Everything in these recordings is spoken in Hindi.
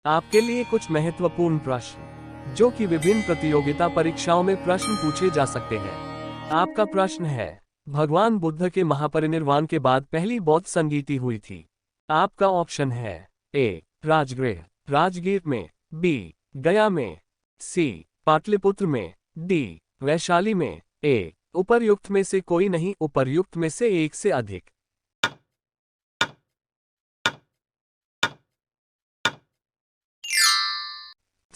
आपके लिए कुछ महत्वपूर्ण प्रश्न जो कि विभिन्न प्रतियोगिता परीक्षाओं में प्रश्न पूछे जा सकते हैं। आपका प्रश्न है, भगवान बुद्ध के महापरिनिर्वाण के बाद पहली बौद्ध संगीति हुई थी। आपका ऑप्शन है ए राजगृह राजगीर में, बी गया में, सी पाटलिपुत्र में, डी वैशाली में। ए उपर्युक्त में से कोई नहीं, उपर्युक्त में से एक से अधिक।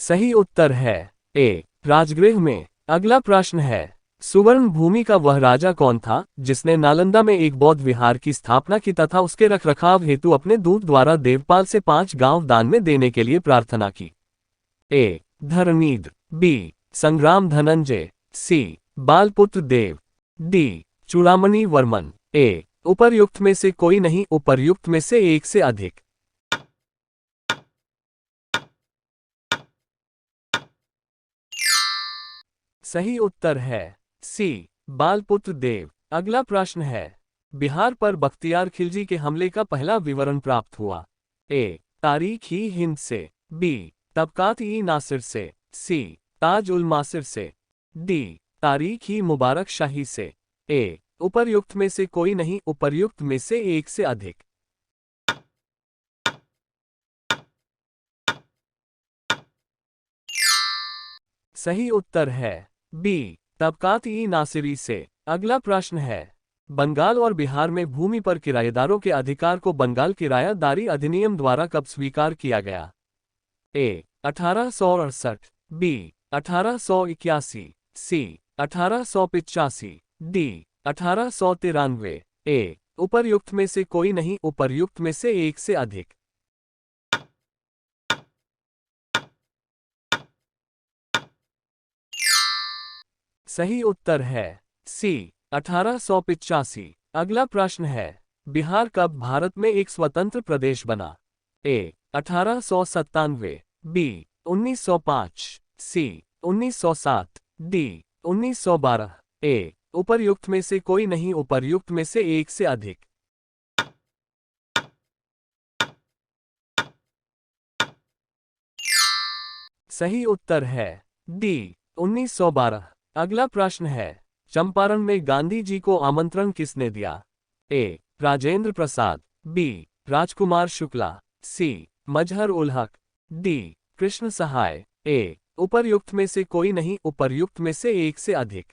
सही उत्तर है ए राजगृह में। अगला प्रश्न है, सुवर्ण भूमि का वह राजा कौन था जिसने नालंदा में एक बौद्ध विहार की स्थापना की तथा उसके रखरखाव हेतु अपने दूत द्वारा देवपाल से 5 गांव दान में देने के लिए प्रार्थना की? ए धरणीध, बी संग्राम धनंजय, सी बालपुत्र देव, डी चूड़ामणि वर्मन। ए उपर्युक्त में से कोई नहीं, उपर्युक्त में से एक से अधिक। सही उत्तर है सी बालपुत्र देव। अगला प्रश्न है, बिहार पर बख्तियार खिलजी के हमले का पहला विवरण प्राप्त हुआ? ए तारीख ही हिंद से, बी तबकात ई नासिर से, सी ताज उल मासिर से, डी तारीख ही मुबारक शाही से। ए उपर्युक्त में से कोई नहीं, उपर्युक्त में से एक से अधिक। सही उत्तर है बी तबकात ई नासिरी से। अगला प्रश्न है, बंगाल और बिहार में भूमि पर किराएदारों के अधिकार को बंगाल किरायादारी अधिनियम द्वारा कब स्वीकार किया गया? ए 1868, बी 1881, सी 1885, डी 1893। ए उपर्युक्त में से कोई नहीं, उपर्युक्त में से एक से अधिक। सही उत्तर है सी 1885। अगला प्रश्न है, बिहार कब भारत में एक स्वतंत्र प्रदेश बना? ए 1897, बी 1905, सी 1907, डी 1912। ए उपर्युक्त में से कोई नहीं, उपर्युक्त में से एक से अधिक। सही उत्तर है डी 1912। अगला प्रश्न है, चंपारण में गांधी जी को आमंत्रण किसने दिया? ए राजेंद्र प्रसाद, बी राजकुमार शुक्ला, सी मजहर उल हक, डी कृष्ण सहाय। ए उपर्युक्त में से कोई नहीं, उपर्युक्त में से एक से अधिक।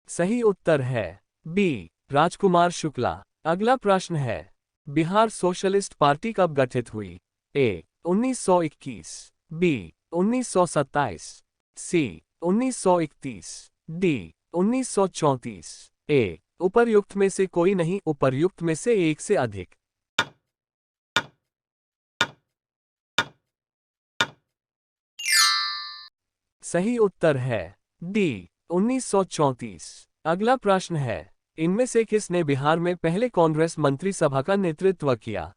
सही उत्तर है बी राजकुमार शुक्ला। अगला प्रश्न है, बिहार सोशलिस्ट पार्टी कब गठित हुई? ए 1921, बी 1927, सी 1931, डी 1934। ए उपर्युक्त में से कोई नहीं, उपर्युक्त में से एक से अधिक। सही उत्तर है डी 1934। अगला प्रश्न है, इनमें से किसने बिहार में पहले कांग्रेस मंत्री सभा का नेतृत्व किया?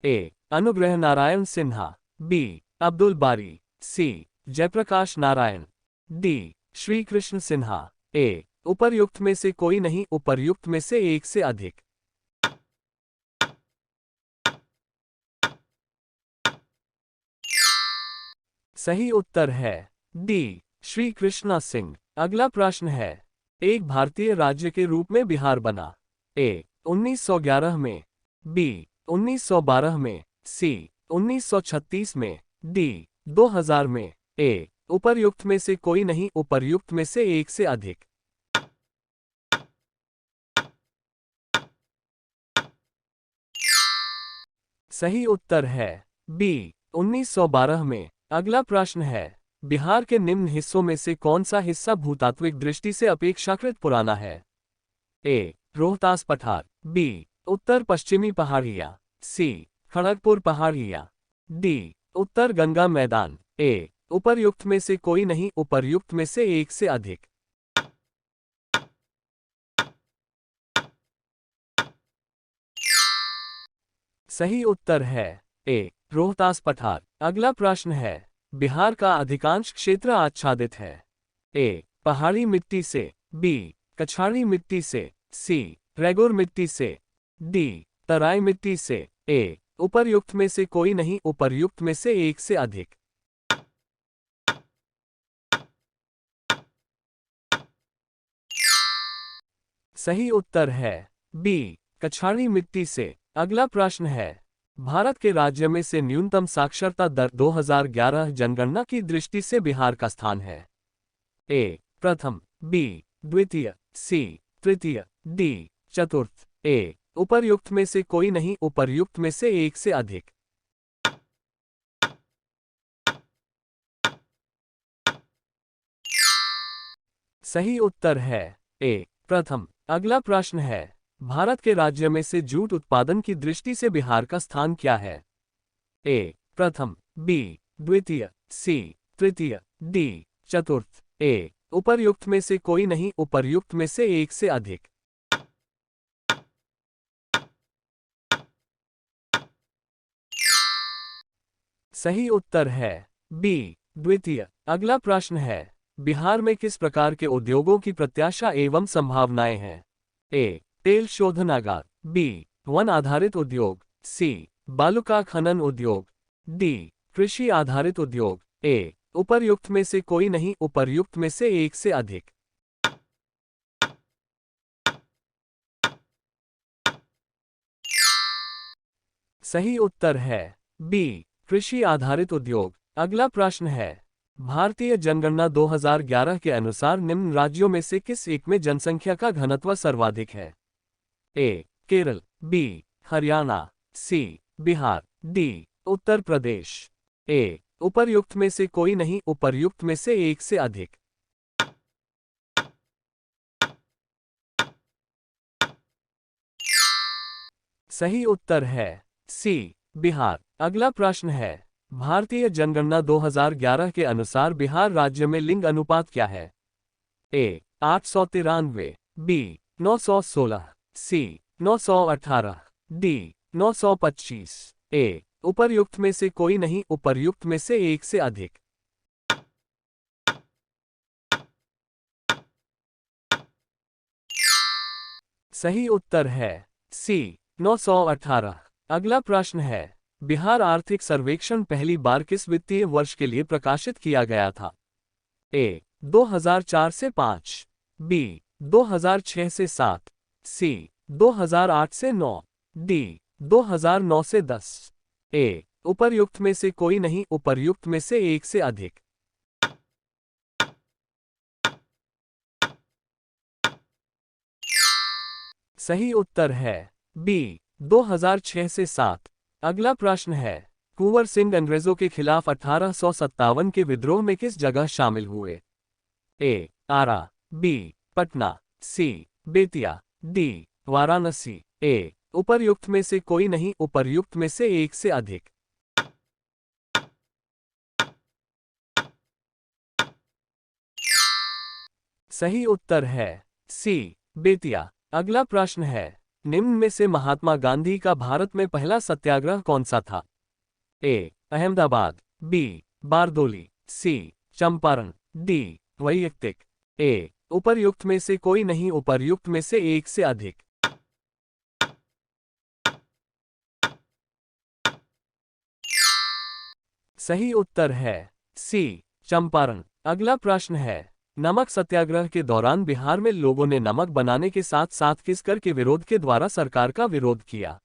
ए अनुग्रह नारायण सिन्हा, बी अब्दुल बारी, सी जयप्रकाश नारायण, डी श्री कृष्ण सिन्हा। ए उपर्युक्त में से कोई नहीं, उपर्युक्त में से एक से अधिक। सही उत्तर है डी श्री कृष्णा सिंह। अगला प्रश्न है, एक भारतीय राज्य के रूप में बिहार बना? ए 1911 में, बी 1912 में, सी 1936 में, डी 2000 में। ए उपर्युक्त में से कोई नहीं, उपर्युक्त में से एक से अधिक। सही उत्तर है बी 1912 में। अगला प्रश्न है, बिहार के निम्न हिस्सों में से कौन सा हिस्सा भूतात्विक दृष्टि से अपेक्षाकृत पुराना है? ए रोहतास पठार, बी उत्तर पश्चिमी पहाड़िया, सी खड़गपुर पहाड़िया, डी उत्तर गंगा मैदान। ए उपर्युक्त में से कोई नहीं, उपर्युक्त में से एक से अधिक। सही उत्तर है ए रोहतास पठार। अगला प्रश्न है, बिहार का अधिकांश क्षेत्र आच्छादित है? ए पहाड़ी मिट्टी से, बी कछाड़ी मिट्टी से, सी रेगुर मिट्टी से, डी तराई मिट्टी से। ए उपर्युक्त में से कोई नहीं, उपर्युक्त में से एक से अधिक। सही उत्तर है बी कछाड़ी मिट्टी से। अगला प्रश्न है, भारत के राज्य में से न्यूनतम साक्षरता दर 2011 जनगणना की दृष्टि से बिहार का स्थान है। ए प्रथम, बी द्वितीय, सी तृतीय, डी चतुर्थ। ए उपर्युक्त में से कोई नहीं, उपर्युक्त में से एक से अधिक। सही उत्तर है ए प्रथम। अगला प्रश्न है, भारत के राज्य में से जूट उत्पादन की दृष्टि से बिहार का स्थान क्या है? ए प्रथम, बी द्वितीय, सी तृतीय, डी चतुर्थ। ए उपर्युक्त में से कोई नहीं, उपर्युक्त में से एक से अधिक। सही उत्तर है बी द्वितीय। अगला प्रश्न है, बिहार में किस प्रकार के उद्योगों की प्रत्याशा एवं संभावनाएं हैं? ए तेल शोधनागार, बी वन आधारित उद्योग, सी बालू का खनन उद्योग, डी कृषि आधारित उद्योग। ए उपर्युक्त में से कोई नहीं, उपर्युक्त में से एक से अधिक। सही उत्तर है बी कृषि आधारित उद्योग। अगला प्रश्न है, भारतीय जनगणना 2011 के अनुसार निम्न राज्यों में से किस एक में जनसंख्या का घनत्व सर्वाधिक है? ए केरल, बी हरियाणा, सी बिहार, डी उत्तर प्रदेश। ए उपर्युक्त में से कोई नहीं, उपर्युक्त में से एक से अधिक। सही उत्तर है सी बिहार। अगला प्रश्न है, भारतीय जनगणना 2011 के अनुसार बिहार राज्य में लिंग अनुपात क्या है? ए 893, बी 916, सी 918, डी 925। ए उपर्युक्त में से कोई नहीं, उपर्युक्त में से एक से अधिक। सही उत्तर है सी 918। अगला प्रश्न है, बिहार आर्थिक सर्वेक्षण पहली बार किस वित्तीय वर्ष के लिए प्रकाशित किया गया था? ए 2004 से 5, बी 2006 से 7, सी 2008 से 9, डी 2009 से 10। ए उपर्युक्त में से कोई नहीं, उपर्युक्त में से एक से अधिक। सही उत्तर है बी 2006 से 7। अगला प्रश्न है, कुंवर सिंह अंग्रेजों के खिलाफ 1857 के विद्रोह में किस जगह शामिल हुए? ए आरा, बी पटना, सी बेतिया, डी वाराणसी। ए उपर्युक्त में से कोई नहीं, उपर्युक्त में से एक से अधिक। सही उत्तर है सी बेतिया। अगला प्रश्न है, निम्न में से महात्मा गांधी का भारत में पहला सत्याग्रह कौन सा था? ए अहमदाबाद, बी बारदोली, सी चंपारण, डी वैयक्तिक। ए उपर्युक्त में से कोई नहीं, उपर्युक्त में से एक से अधिक। सही उत्तर है सी चंपारण। अगला प्रश्न है, नमक सत्याग्रह के दौरान बिहार में लोगों ने नमक बनाने के साथ साथ किस कर के विरोध के द्वारा सरकार का विरोध किया?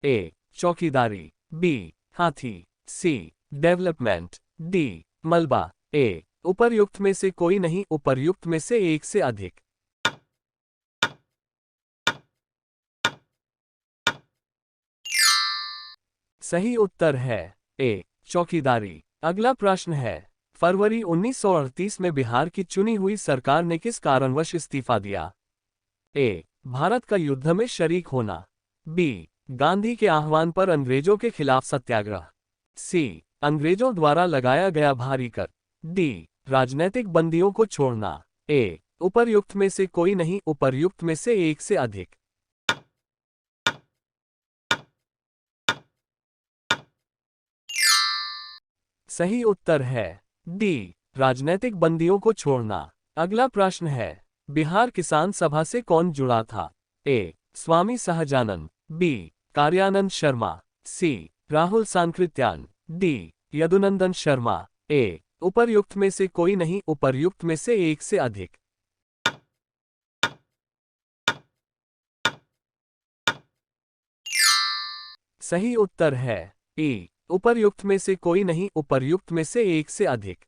ए चौकीदारी, बी हाथी, सी डेवलपमेंट, डी मलबा। ए उपर्युक्त में से कोई नहीं, उपर्युक्त में से एक से अधिक। सही उत्तर है ए चौकीदारी। अगला प्रश्न है, फरवरी 1938 में बिहार की चुनी हुई सरकार ने किस कारणवश इस्तीफा दिया? ए भारत का युद्ध में शरीक होना, बी गांधी के आह्वान पर अंग्रेजों के खिलाफ सत्याग्रह, सी अंग्रेजों द्वारा लगाया गया भारी कर, डी राजनैतिक बंदियों को छोड़ना। ए उपर्युक्त में से कोई नहीं, उपर्युक्त में से एक से अधिक। सही उत्तर है डी राजनैतिक बंदियों को छोड़ना। अगला प्रश्न है, बिहार किसान सभा से कौन जुड़ा था? ए स्वामी सहजानंद, बी कार्यानंद शर्मा, सी राहुल सांकृत्यान, डी यदुनंदन शर्मा। ए उपर्युक्त में से कोई नहीं, उपर्युक्त में से एक से अधिक। सही उत्तर है ए उपर्युक्त में से कोई नहीं, उपर्युक्त में से एक से अधिक।